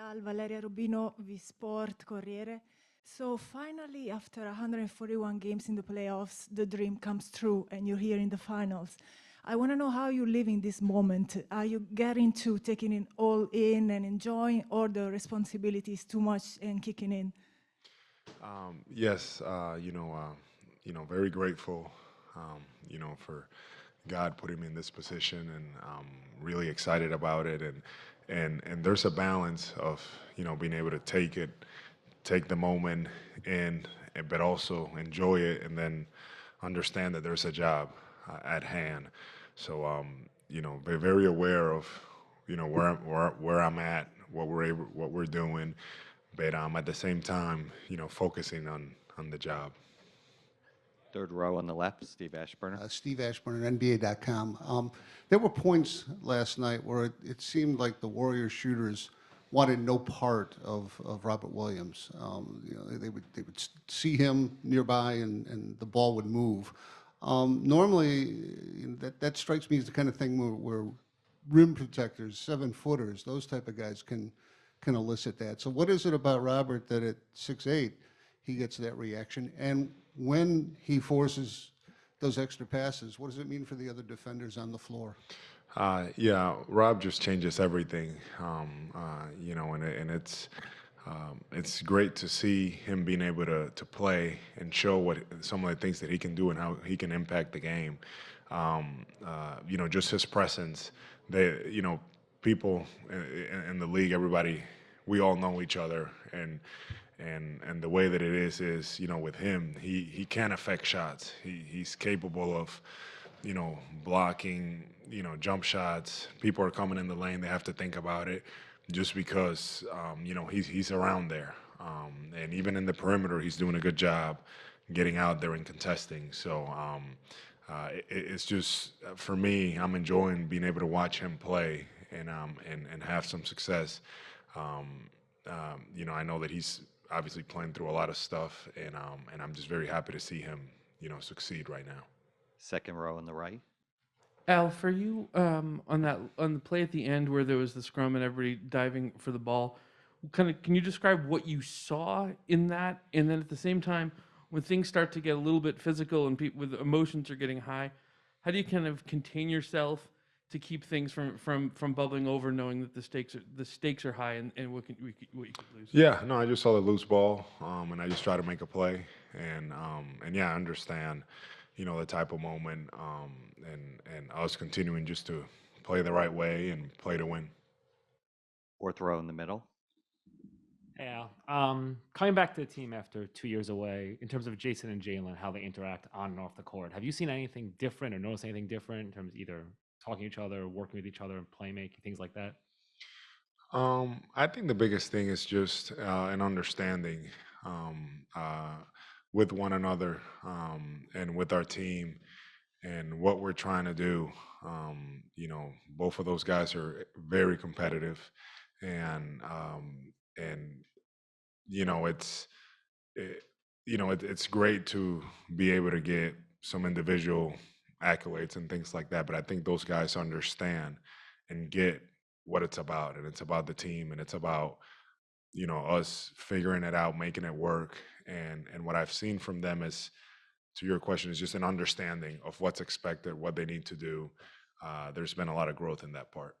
Tal, Valeria Rubino, V-Sport, Corriere. So finally, after 141 games in the playoffs, the dream comes true and you're here in the finals. I want to know how you live in this moment. Are you getting to taking it all in and enjoying, or the responsibility is too much and kicking in? Yes, very grateful, for God putting me in this position, and really excited about it. And there's a balance of being able to take the moment in, but also enjoy it, and then understand that there's a job at hand. So be very aware of where I'm at, what we're doing, but at the same time, focusing on the job. Third row on the left, Steve Ashburner. Steve Ashburn at NBA.com. There were points last night where it seemed like the Warriors shooters wanted no part of Robert Williams. They would see him nearby and the ball would move. Normally, that strikes me as the kind of thing where rim protectors, 7-footers, those type of guys can elicit that. So what is it about Robert that at 6'8", he gets that reaction? And when he forces those extra passes, what does it mean for the other defenders on the floor? Yeah, Rob just changes everything, and it's great to see him being able to play and show what some of the things that he can do and how he can impact the game. Just his presence. People in the league, everybody, we all know each other, and the way that it is with him, he can affect shots. He's capable of blocking, jump shots. People are coming in the lane, they have to think about it, just because he's around there, and even in the perimeter he's doing a good job getting out there and contesting. So it's just, for me, I'm enjoying being able to watch him play and have some success. I know that he's obviously playing through a lot of stuff, and I'm just very happy to see him, succeed right now. Second row on the right. Al, for you, on the play at the end where there was the scrum and everybody diving for the ball, can you describe what you saw in that? And then at the same time, when things start to get a little bit physical and with emotions are getting high, how do you kind of contain yourself to keep things from bubbling over, knowing that the stakes are high and what you could lose? Yeah, no, I just saw the loose ball, and I just try to make a play, and yeah, I understand, the type of moment, and us continuing just to play the right way and play to win. Fourth row in the middle. Yeah. Coming back to the team after 2 years away, in terms of Jason and Jalen, how they interact on and off the court, have you seen anything different or noticed anything different in terms of either talking to each other, working with each other, and playmaking, things like that? I think the biggest thing is just an understanding, with one another, and with our team and what we're trying to do. Both of those guys are very competitive, and it's it, it's great to be able to get some individual accolades and things like that. But I think those guys understand and get what it's about, and it's about the team, and it's about us figuring it out, making it work. And what I've seen from them is, to your question, is just an understanding of what's expected, what they need to do. There's been a lot of growth in that part.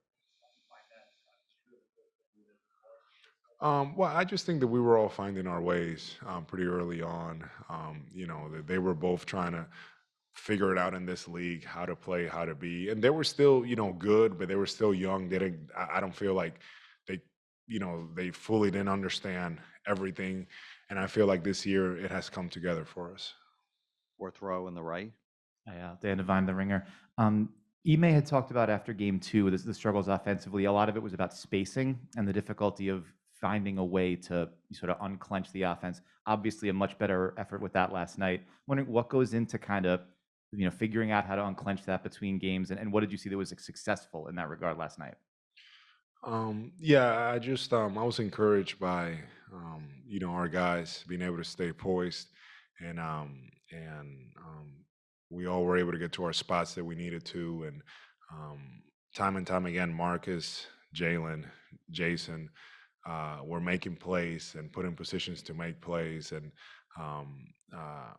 Well, I just think that we were all finding our ways pretty early on. They were both trying to figure it out in this league, how to play, how to be, and they were still, good, but they were still young. They didn't. I don't feel like they, they fully didn't understand everything, and I feel like this year it has come together for us. Fourth row on the right. Yeah, Dan Devine, The Ringer. Ime had talked about after game two, the struggles offensively. A lot of it was about spacing and the difficulty of finding a way to sort of unclench the offense. Obviously, a much better effort with that last night. Wondering what goes into kind of figuring out how to unclench that between games, and what did you see that was successful in that regard last night? Yeah, I was encouraged by our guys being able to stay poised, and we all were able to get to our spots that we needed to, and time and time again, Marcus, Jalen, Jason, we're making plays and put in positions to make plays, um, uh,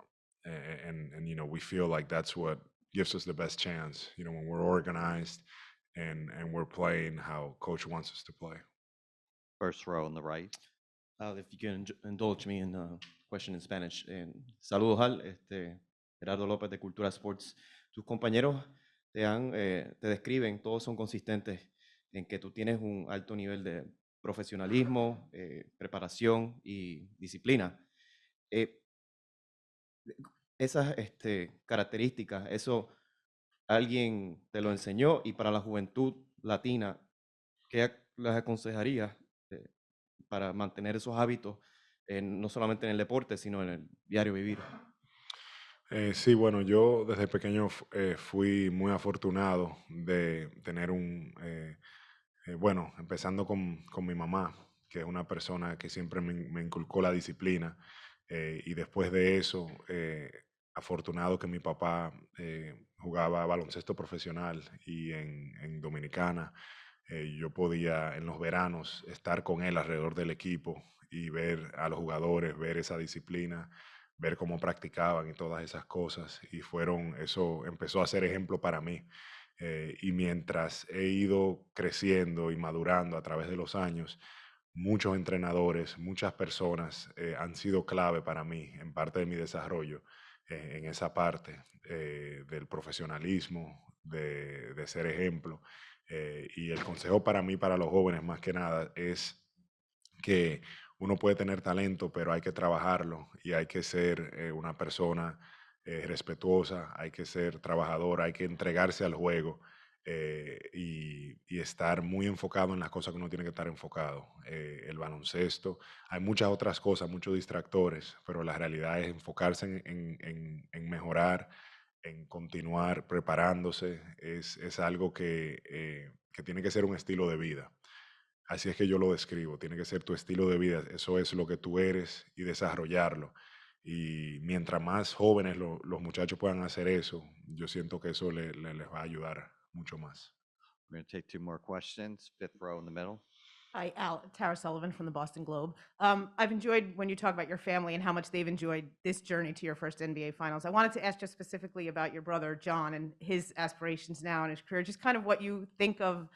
and we feel like that's what gives us the best chance. When we're organized and we're playing how coach wants us to play. First row on the right. If you can indulge me in a question in Spanish. Saludos al Gerardo López de Cultura Sports. Tus compañeros te describen, todos son consistentes en que tú tienes un alto nivel de profesionalismo, preparación y disciplina. Esas características, eso alguien te lo enseñó, y para la juventud latina, ¿qué les aconsejarías para mantener esos hábitos, no solamente en el deporte, sino en el diario vivir? Sí, bueno, yo desde pequeño fui muy afortunado de tener bueno, empezando con mi mamá, que es una persona que siempre me inculcó la disciplina, y después de eso, afortunado que mi papá jugaba baloncesto profesional y en Dominicana, yo podía en los veranos estar con él alrededor del equipo y ver a los jugadores, ver esa disciplina, ver cómo practicaban y todas esas cosas. Y eso empezó a ser ejemplo para mí. Y mientras he ido creciendo y madurando a través de los años, muchos entrenadores, muchas personas han sido clave para mí en parte de mi desarrollo, en esa parte del profesionalismo, de ser ejemplo. Y el consejo para mí, para los jóvenes más que nada, es que uno puede tener talento, pero hay que trabajarlo y hay que ser una persona respetuosa, hay que ser trabajador, hay que entregarse al juego, y estar muy enfocado en las cosas que uno tiene que estar enfocado. El baloncesto, hay muchas otras cosas, muchos distractores, pero la realidad es enfocarse en mejorar, en continuar preparándose. Es algo que tiene que ser un estilo de vida. Así es que yo lo describo, tiene que ser tu estilo de vida, eso es lo que tú eres y desarrollarlo. Y mientras más jóvenes los muchachos puedan hacer eso, yo siento que eso les va a ayudar mucho más. We're going to take two more questions. Fifth row in the middle. Hi, Tara Sullivan from the Boston Globe. I've enjoyed when you talk about your family and how much they've enjoyed this journey to your first NBA Finals. I wanted to ask just specifically about your brother, John, and his aspirations now in his career, just kind of what you think of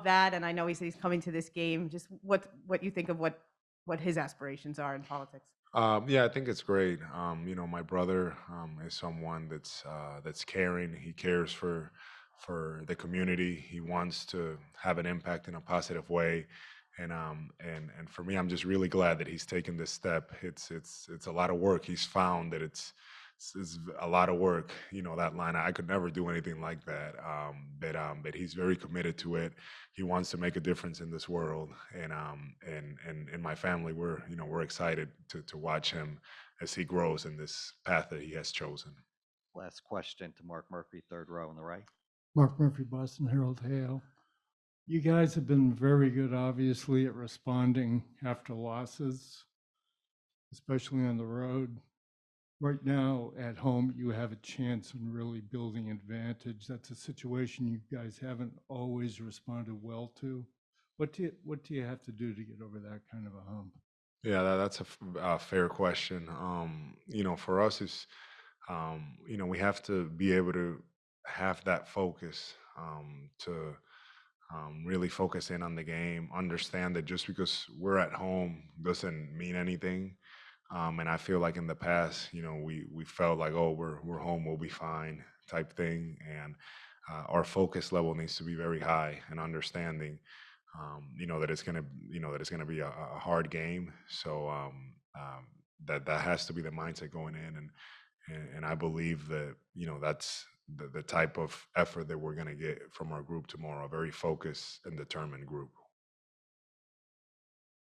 that. And I know he said he's coming to this game, just what you think of what his aspirations are in politics. Yeah, I think it's great. My brother is someone that's caring. He cares for the community. He wants to have an impact in a positive way, and for me, I'm just really glad that he's taken this step. It's a lot of work. He's found that it's a lot of work. That line. I could never do anything like that. But he's very committed to it. He wants to make a difference in this world, and in my family, we're excited to watch him as he grows in this path that he has chosen. Last question to Mark Murphy, third row on the right. Mark Murphy, Boston Herald Hale. You guys have been very good, obviously, at responding after losses, especially on the road. Right now, at home, you have a chance in really building advantage. That's a situation you guys haven't always responded well to. What do you have to do to get over that kind of a hump? Yeah, that's a fair question. For us, we have to be able to have that focus, to really focus in on the game, understand that just because we're at home doesn't mean anything. And I feel like in the past, we felt like, oh, we're home, we'll be fine, type thing. And our focus level needs to be very high, and understanding, that it's gonna be a hard game. So that has to be the mindset going in, and I believe that that's the type of effort that we're gonna get from our group tomorrow, a very focused and determined group.